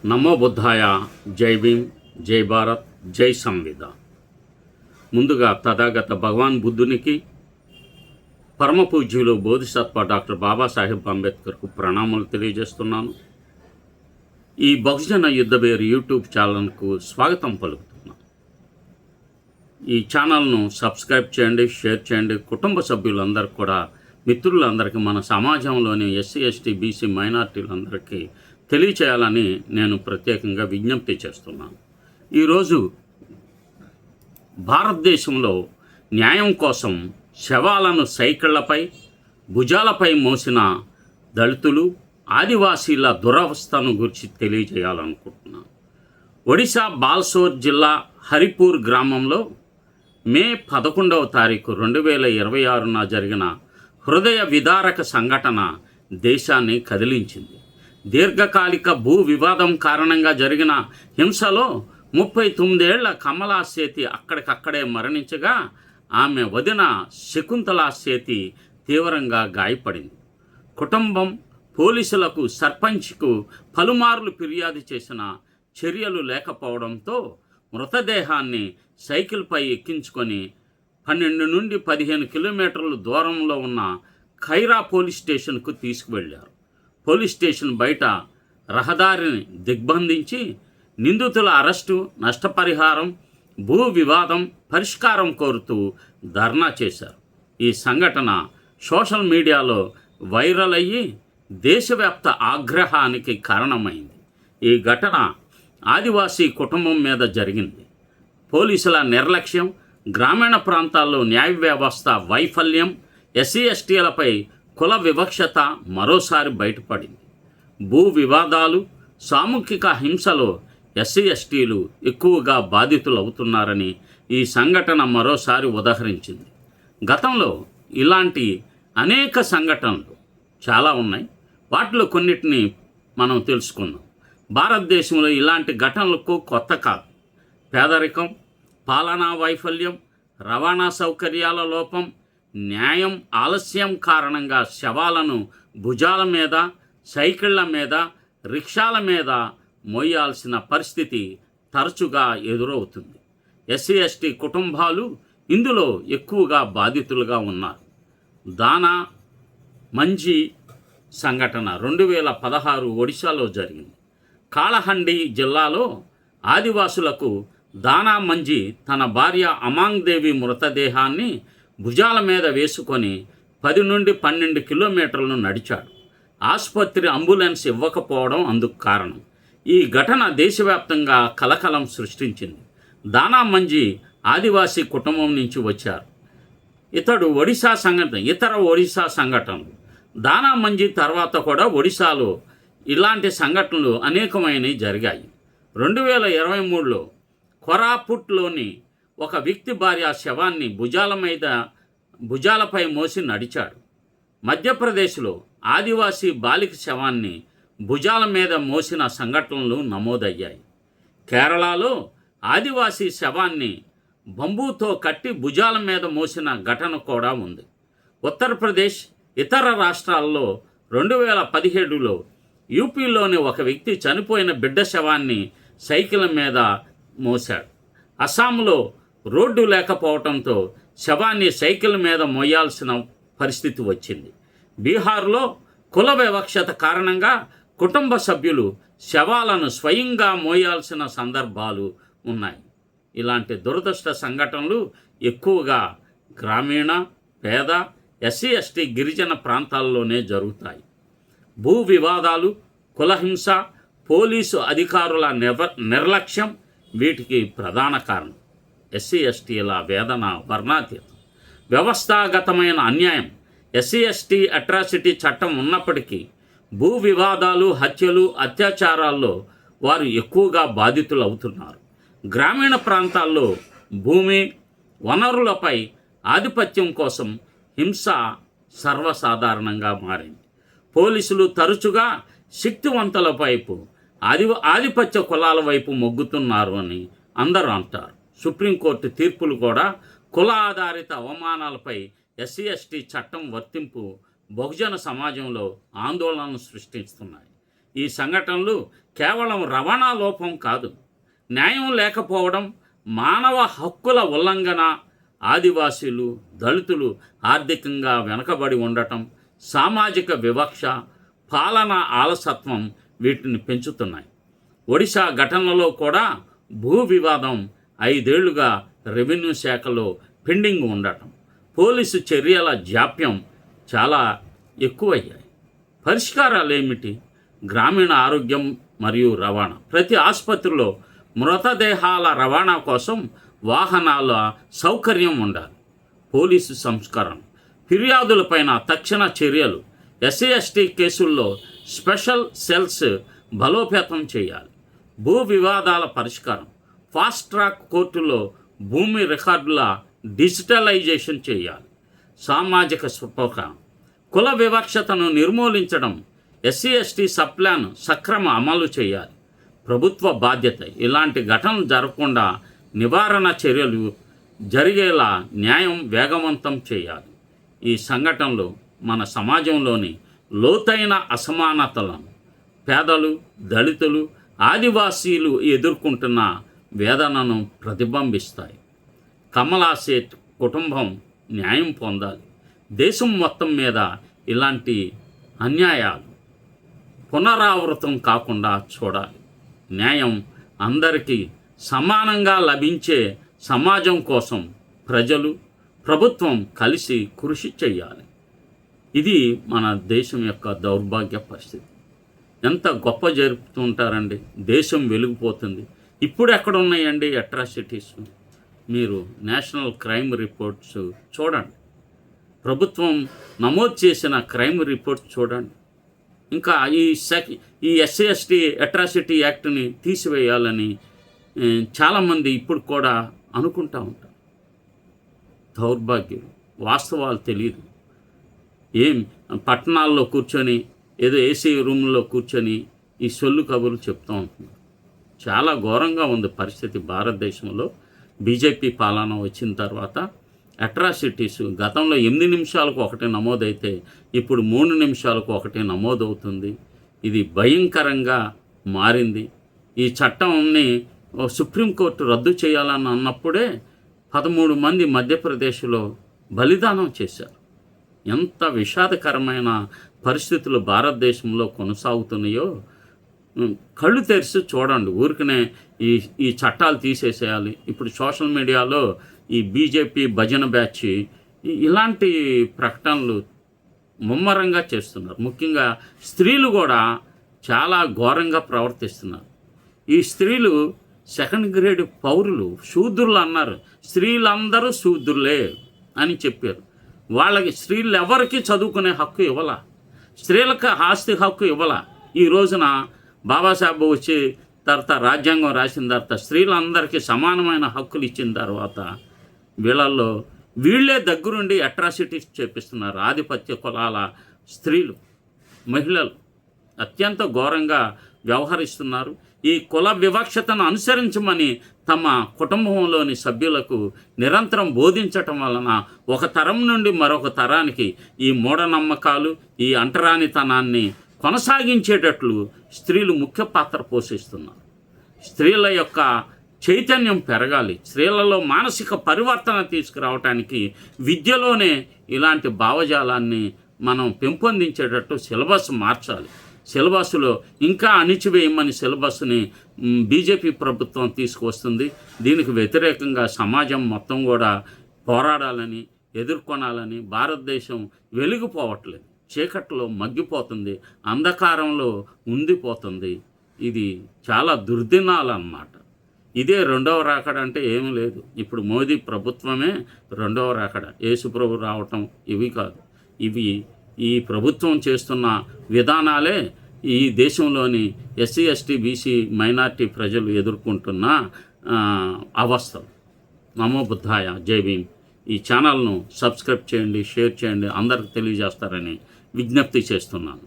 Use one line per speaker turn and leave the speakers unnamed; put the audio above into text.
నమో బుద్ధాయ, జై భీమ్, జై భారత్, జై సంవిధాన్. ముందుగా తథాగత భగవాన్ బుద్ధునికి, పరమ పూజ్యులు బోధిసత్వ డాక్టర్ బాబాసాహెబ్ అంబేద్కర్కు ప్రణామాలు తెలియజేస్తున్నాను. ఈ బహుజన యుద్ధబేరు యూట్యూబ్ ఛానల్కు స్వాగతం పలుకుతున్నాను. ఈ ఛానల్ను సబ్స్క్రైబ్ చేయండి, షేర్ చేయండి. కుటుంబ సభ్యులందరికీ కూడా, మిత్రులందరికీ, మన సమాజంలోని ఎస్సీ, ఎస్టీ, బీసీ మైనార్టీలందరికీ తెలియచేయాలని నేను ప్రత్యేకంగా విజ్ఞప్తి చేస్తున్నాను. ఈరోజు భారతదేశంలో న్యాయం కోసం శవాలను సైకిళ్లపై, భుజాలపై మోసిన దళితులు, ఆదివాసీల దురవస్థను గురించి తెలియజేయాలనుకుంటున్నాను. ఒడిశా బాల్సోర్ జిల్లా హరిపూర్ గ్రామంలో మే 11వ తారీఖు 2026 జరిగిన హృదయ విదారక సంఘటన దేశాన్ని కదిలించింది. దీర్ఘకాలిక భూ వివాదం కారణంగా జరిగిన హింసలో 39 ఏళ్ల కమలా సేతి అక్కడికక్కడే మరణించగా, ఆమె వదిన శకుంతలా సేతి తీవ్రంగా గాయపడింది. కుటుంబం పోలీసులకు, సర్పంచ్కు పలుమార్లు ఫిర్యాదు చేసిన చర్యలు లేకపోవడంతో మృతదేహాన్ని సైకిల్పై ఎక్కించుకొని 12 నుండి 15 కిలోమీటర్ల దూరంలో ఉన్న ఖైరా పోలీస్ స్టేషన్కు తీసుకువెళ్లారు. పోలీస్ స్టేషన్ బయట రహదారిని దిగ్బంధించి నిందితుల అరెస్టు, నష్టపరిహారం, భూ వివాదం పరిష్కారం కోరుతూ ధర్నా చేశారు. ఈ సంఘటన సోషల్ మీడియాలో వైరల్ అయ్యి దేశవ్యాప్త ఆగ్రహానికి కారణమైంది. ఈ ఘటన ఆదివాసీ కుటుంబం మీద జరిగింది. పోలీసుల నిర్లక్ష్యం, గ్రామీణ ప్రాంతాల్లో న్యాయ వ్యవస్థ వైఫల్యం, ఎస్సీ ఎస్టీలపై కుల వివక్షత మరోసారి బయటపడింది. భూ వివాదాలు, సామూహిక హింసలో ఎస్సీ ఎస్టీలు ఎక్కువగా బాధితులవుతున్నారని ఈ సంఘటన మరోసారి ఉదహరించింది. గతంలో ఇలాంటి అనేక సంఘటనలు చాలా ఉన్నాయి. వాటిలో కొన్నిటిని మనం తెలుసుకుందాం. భారతదేశంలో ఇలాంటి ఘటనలకు కొత్త కాదు. పేదరికం, పాలనా వైఫల్యం, రవాణా సౌకర్యాల లోపం, న్యాయం ఆలస్యం కారణంగా శవాలను భుజాల మీద, సైకిళ్ల మీద, రిక్షాల మీద మోయాల్సిన పరిస్థితి తరచుగా ఎదురవుతుంది. ఎస్సీ ఎస్టీ కుటుంబాలు ఇందులో ఎక్కువగా బాధితులుగా ఉన్నారు. దానా మంజీ సంఘటన 2016 ఒడిశాలో జరిగింది. కాళహండి జిల్లాలో ఆదివాసులకు దానా మంజీ తన భార్య అమాంగ్ దేవి మృతదేహాన్ని భుజాల మీద వేసుకొని 10 నుండి 12 కిలోమీటర్లను నడిచాడు. ఆసుపత్రి అంబులెన్స్ ఇవ్వకపోవడం అందుకు కారణం. ఈ ఘటన దేశవ్యాప్తంగా కలకలం సృష్టించింది. దానా మంజీ ఆదివాసీ కుటుంబం నుంచి వచ్చారు. ఇతర ఒడిశా సంఘటనలు. దానా మంజీ తర్వాత కూడా ఒడిశాలో ఇలాంటి సంఘటనలు అనేకమైనవి జరిగాయి. 2023లో కొరాపుట్లోని ఒక వ్యక్తి భార్య శవాన్ని భుజాలపై మోసి నడిచాడు. మధ్యప్రదేశ్లో ఆదివాసీ బాలిక శవాన్ని భుజాల మీద మోసిన సంఘటనలు నమోదయ్యాయి. కేరళలో ఆదివాసీ శవాన్ని బంబూతో కట్టి భుజాల మీద మోసిన ఘటన కూడా ఉంది. ఉత్తరప్రదేశ్, ఇతర రాష్ట్రాల్లో 2017లో యూపీలోని ఒక వ్యక్తి చనిపోయిన బిడ్డ శవాన్ని సైకిల్ మీద మోశాడు. అస్సాంలో రోడ్డు లేకపోవడంతో శవాన్ని సైకిల్ మీద మోయాల్సిన పరిస్థితి వచ్చింది. బీహార్లో కుల వివక్షత కారణంగా కుటుంబ సభ్యులు శవాలను స్వయంగా మోయాల్సిన సందర్భాలు ఉన్నాయి. ఇలాంటి దురదృష్ట సంఘటనలు ఎక్కువగా గ్రామీణ, పేద, ఎస్సీ ఎస్టీ, గిరిజన ప్రాంతాల్లోనే జరుగుతాయి. భూ వివాదాలు, కులహింస, పోలీసు అధికారుల నిర్లక్ష్యం వీటికి ప్రధాన కారణం. ఎస్సీ ఎస్టీల వేదన వర్ణాతీతం. వ్యవస్థాగతమైన అన్యాయం. ఎస్సీ ఎస్టీ అట్రాసిటీ చట్టం ఉన్నప్పటికీ భూ వివాదాలు, హత్యలు, అత్యాచారాల్లో వారు ఎక్కువగా బాధితులు అవుతున్నారు. గ్రామీణ ప్రాంతాల్లో భూమి, వనరులపై ఆధిపత్యం కోసం హింస సర్వసాధారణంగా మారింది. పోలీసులు తరచుగా శక్తివంతుల వైపు, ఆధిపత్య కులాల వైపు మొగ్గుతున్నారు అని అందరూ అంటారు. సుప్రీంకోర్టు తీర్పులు కూడా కుల ఆధారిత అవమానాలపై ఎస్సీ ఎస్టీ చట్టం వర్తింపు బహుజన సమాజంలో ఆందోళనను సృష్టిస్తున్నాయి. ఈ సంఘటనలు కేవలం రవాణా లోపం కాదు, న్యాయం లేకపోవడం, మానవ హక్కుల ఉల్లంఘన, ఆదివాసీలు, దళితులు ఆర్థికంగా వెనకబడి ఉండటం, సామాజిక వివక్ష, పాలన ఆలసత్వం వీటిని పెంచుతున్నాయి. ఒడిశా ఘటనలో కూడా భూ వివాదం 5 ఏళ్లుగా రెవెన్యూ శాఖలో పెండింగ్ ఉండటం, పోలీసు చర్యల జాప్యం చాలా ఎక్కువయ్యాయి. పరిష్కారాలు ఏమిటి? గ్రామీణ ఆరోగ్యం మరియు రవాణా. ప్రతి ఆసుపత్రిలో మృతదేహాల రవాణా కోసం వాహనాల సౌకర్యం ఉండాలి. పోలీసు సంస్కరణ, ఫిర్యాదులపైన తక్షణ చర్యలు, ఎస్సీ ఎస్టీ కేసుల్లో స్పెషల్ సెల్స్ బలోపేతం చేయాలి. భూ వివాదాల పరిష్కారం, ఫాస్ట్ ట్రాక్ కోర్టులో భూమి రికార్డుల డిజిటలైజేషన్ చేయాలి. సామాజిక స్పృహ, కుల వివక్షతను నిర్మూలించడం, ఎస్సీ ఎస్టీ సప్లాన్ సక్రమ అమలు చేయాలి. ప్రభుత్వ బాధ్యత, ఇలాంటి ఘటనలు జరగకుండా నివారణ చర్యలు జరిగేలా న్యాయం వేగవంతం చేయాలి. ఈ సంఘటనలు మన సమాజంలోని లోతైన అసమానతలను, పేదలు, దళితులు, ఆదివాసీలు ఎదుర్కొంటున్న వేదనను ప్రతిబింబిస్తాయి. కమలా సేఠ్ కుటుంబం న్యాయం పొందాలి. దేశం మొత్తం మీద ఇలాంటి అన్యాయాలు పునరావృతం కాకుండా చూడాలి. న్యాయం అందరికీ సమానంగా లభించే సమాజం కోసం ప్రజలు, ప్రభుత్వం కలిసి కృషి చేయాలి. ఇది మన దేశం యొక్క దౌర్భాగ్య పరిస్థితి. ఎంత గొప్ప జరుపుతుంటారండి, దేశం వెలిగిపోతుంది. ఇప్పుడు ఎక్కడ ఉన్నాయండి అట్రాసిటీస్? మీరు నేషనల్ క్రైమ్ రిపోర్ట్స్ చూడండి, ప్రభుత్వం నమోదు చేసిన క్రైమ్ రిపోర్ట్స్ చూడండి. ఇంకా ఈ ఎస్సీ ఎస్టీ అట్రాసిటీ యాక్ట్ని తీసివేయాలని చాలామంది ఇప్పుడు కూడా అనుకుంటూ ఉంటారు. దౌర్భాగ్యం, వాస్తవాలు తెలియదు. పట్టణాల్లో కూర్చొని ఏదో ఏసీ రూమ్లో కూర్చొని ఈ సొల్లు కబుర్లు చెప్తూ ఉంటున్నారు. చాలా ఘోరంగా ఉంది పరిస్థితి భారతదేశంలో. బీజేపీ పాలన వచ్చిన తర్వాత అట్రాసిటీస్ గతంలో 8 నిమిషాలకు ఒకటి నమోదైతే ఇప్పుడు 3 నిమిషాలకు ఒకటి నమోదవుతుంది. ఇది భయంకరంగా మారింది. ఈ చట్టంని సుప్రీంకోర్టు రద్దు చేయాలని అన్నప్పుడే 13 మంది మధ్యప్రదేశ్లో బలిదానం చేశారు. ఎంత విషాదకరమైన పరిస్థితులు భారతదేశంలో కొనసాగుతున్నాయో కళ్ళు తెరిచి చూడండి. ఊరికనే ఈ చట్టాలు తీసేసేయాలి. ఇప్పుడు సోషల్ మీడియాలో ఈ బీజేపీ భజన బ్యాచ్ ఇలాంటి ప్రకటనలు ముమ్మరంగా చేస్తున్నారు. ముఖ్యంగా స్త్రీలు కూడా చాలా ఘోరంగా ప్రవర్తిస్తున్నారు. ఈ స్త్రీలు 2nd గ్రేడ్ పౌరులు, శూద్రులు అన్నారు. స్త్రీలందరూ శూద్రులే అని చెప్పారు. వాళ్ళకి స్త్రీలు ఎవరికి చదువుకునే హక్కు ఇవ్వాల, స్త్రీలకు ఆస్తి హక్కు ఇవ్వాల. ఈ రోజున బాబాసాహెబ్ వచ్చి తర్వాత రాజ్యాంగం రాసిన తర్వాత స్త్రీలందరికీ సమానమైన హక్కులు ఇచ్చిన తర్వాత వీళ్ళే దగ్గరుండి అట్రాసిటీస్ చేపిస్తున్నారు. ఆధిపత్య కులాల స్త్రీలు, మహిళలు అత్యంత ఘోరంగా వ్యవహరిస్తున్నారు. ఈ కుల వివక్షతను అనుసరించమని తమ కుటుంబంలోని సభ్యులకు నిరంతరం బోధించటం వలన ఒక తరం నుండి మరొక తరానికి ఈ మూఢనమ్మకాలు, ఈ అంటరానితనాన్ని కొనసాగించేటట్లు స్త్రీలు ముఖ్య పాత్ర పోషిస్తున్నారు. స్త్రీల యొక్క చైతన్యం పెరగాలి. స్త్రీలలో మానసిక పరివర్తన తీసుకురావటానికి విద్యలోనే ఇలాంటి భావజాలాన్ని మనం పెంపొందించేటట్టు సిలబస్ మార్చాలి. సిలబస్లో ఇంకా అణిచివేయమని సిలబస్ని బీజేపీ ప్రభుత్వం తీసుకువస్తుంది. దీనికి వ్యతిరేకంగా సమాజం మొత్తం కూడా పోరాడాలని, ఎదుర్కొనాలని. భారతదేశం వెలిగిపోవట్లేదు, చీకట్లో మగ్గిపోతుంది, అంధకారంలో ఉండిపోతుంది. ఇది చాలా దుర్దినాలు అన్నమాట. ఇదే 2వ రాకడ అంటే ఏమీ లేదు. ఇప్పుడు మోదీ ప్రభుత్వమే 2వ రాకడ. యేసుప్రభు రావటం ఇవి కాదు. ఇవి ఈ ప్రభుత్వం చేస్తున్న విధానాలే ఈ దేశంలోని ఎస్సీ ఎస్టీ బీసీ మైనార్టీ ప్రజలు ఎదుర్కొంటున్న అవస్థలు. నమో బుద్ధాయ, జై భీమ్. ఈ ఛానల్ను సబ్స్క్రైబ్ చేయండి, షేర్ చేయండి, అందరికి తెలియజేస్తారని విజ్ఞప్తి చేస్తున్నాను.